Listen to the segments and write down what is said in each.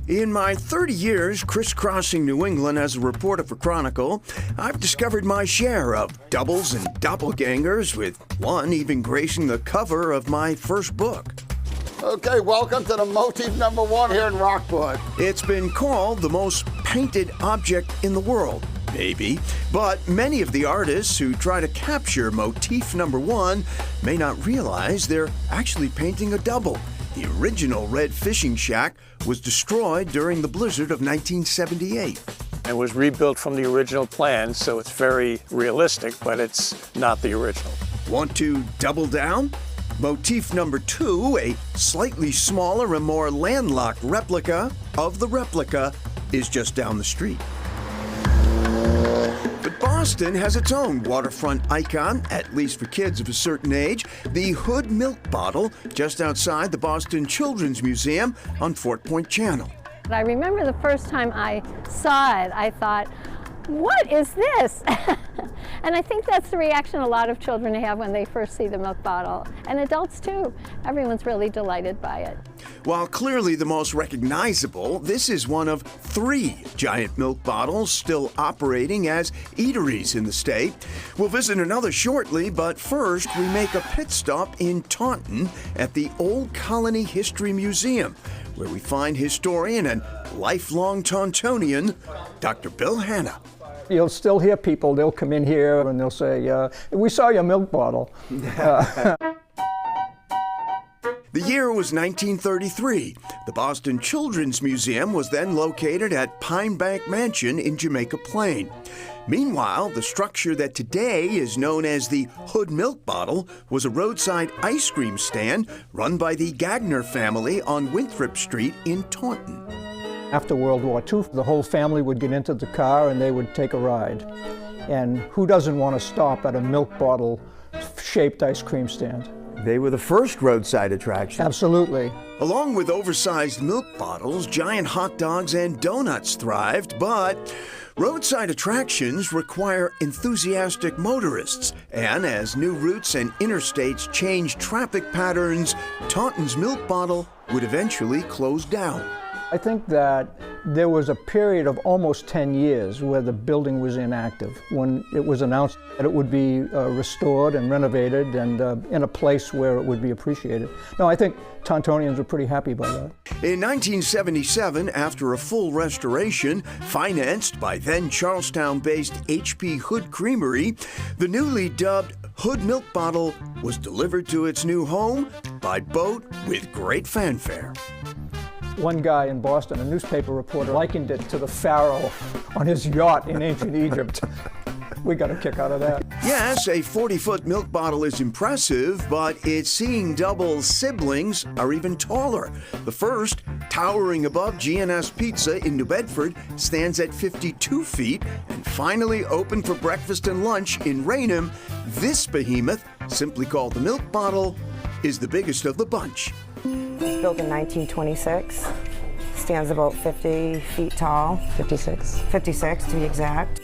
In my 30 years crisscrossing New England as a reporter for Chronicle, I've discovered my share of doubles and doppelgangers, with one even gracing the cover of my first book. Okay, welcome to the motif number one here in Rockport. It's been called the most painted object in the world, maybe, but many of the artists who try to capture motif number one may not realize they're actually painting a double. The original red fishing shack was destroyed during the blizzard of 1978. It was rebuilt from the original plan, so it's very realistic, but it's not the original. Want to double down? Motif number two, a slightly smaller and more landlocked replica of the replica, is just down the street. But Boston has its own waterfront icon, at least for kids of a certain age, the Hood milk bottle just outside the Boston Children's Museum on Fort Point Channel. I remember the first time I saw it, I thought, what is this? And I think that's the reaction a lot of children have when they first see the milk bottle, and adults too. Everyone's really delighted by it. While clearly the most recognizable, this is one of 3 giant milk bottles still operating as eateries in the state. We'll visit another shortly, but first we make a pit stop in Taunton at the Old Colony History Museum, where we find historian and lifelong Tauntonian, Dr. Bill Hanna. You'll still hear people, they'll come in here and they'll say, we saw your milk bottle. The year was 1933. The Boston Children's Museum was then located at Pine Bank Mansion in Jamaica Plain. Meanwhile, the structure that today is known as the Hood Milk Bottle was a roadside ice cream stand run by the Gagner family on Winthrop Street in Taunton. After World War II, the whole family would get into the car and they would take a ride. And who doesn't want to stop at a milk bottle-shaped ice cream stand? They were the first roadside attraction. Absolutely. Along with oversized milk bottles, giant hot dogs and donuts thrived, but roadside attractions require enthusiastic motorists. And as new routes and interstates changed traffic patterns, Taunton's milk bottle would eventually close down. I think that there was a period of almost 10 years where the building was inactive, when it was announced that it would be restored and renovated and in a place where it would be appreciated. No, I think Tauntonians were pretty happy by that. In 1977, after a full restoration, financed by then Charlestown-based H.P. Hood Creamery, the newly dubbed Hood Milk Bottle was delivered to its new home by boat with great fanfare. One guy in Boston, a newspaper reporter, likened it to the pharaoh on his yacht in ancient Egypt. We got a kick out of that. Yes, a 40-foot milk bottle is impressive, but its seeing double siblings are even taller. The first, towering above G&S Pizza in New Bedford, stands at 52 feet, and finally open for breakfast and lunch in Raynham, this behemoth, simply called the milk bottle, is the biggest of the bunch. Built in 1926, stands about 50 feet tall. 56 to be exact.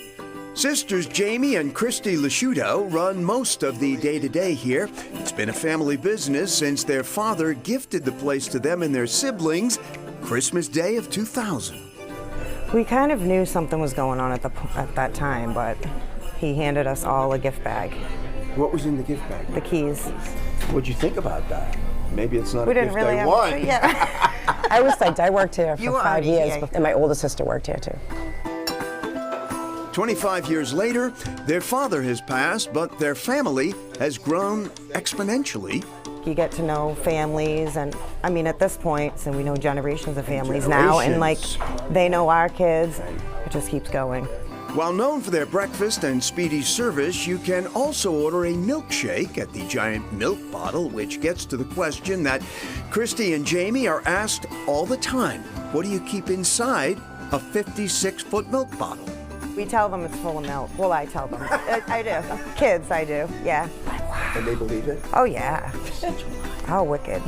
Sisters Jamie and Christy Lasciuto run most of the day-to-day here. It's been a family business since their father gifted the place to them and their siblings Christmas Day of 2000. We kind of knew something was going on at that time, but he handed us all a gift bag. What was in the gift bag? The keys. What'd you think about that? Maybe it's not We a didn't gift really I have want. Yeah. I was psyched. I worked here for 5 years, yeah. and my older sister worked here too. 25 years later, their father has passed, but their family has grown exponentially. You get to know families, and I mean, at this point, so we know generations of families now, and like they know our kids. It just keeps going. While known for their breakfast and speedy service, you can also order a milkshake at the giant milk bottle, which gets to the question that Christy and Jamie are asked all the time. What do you keep inside a 56-foot milk bottle? We tell them it's full of milk. Well, I tell them. I do. Kids, I do, yeah. And they believe it? Oh, yeah. How wicked.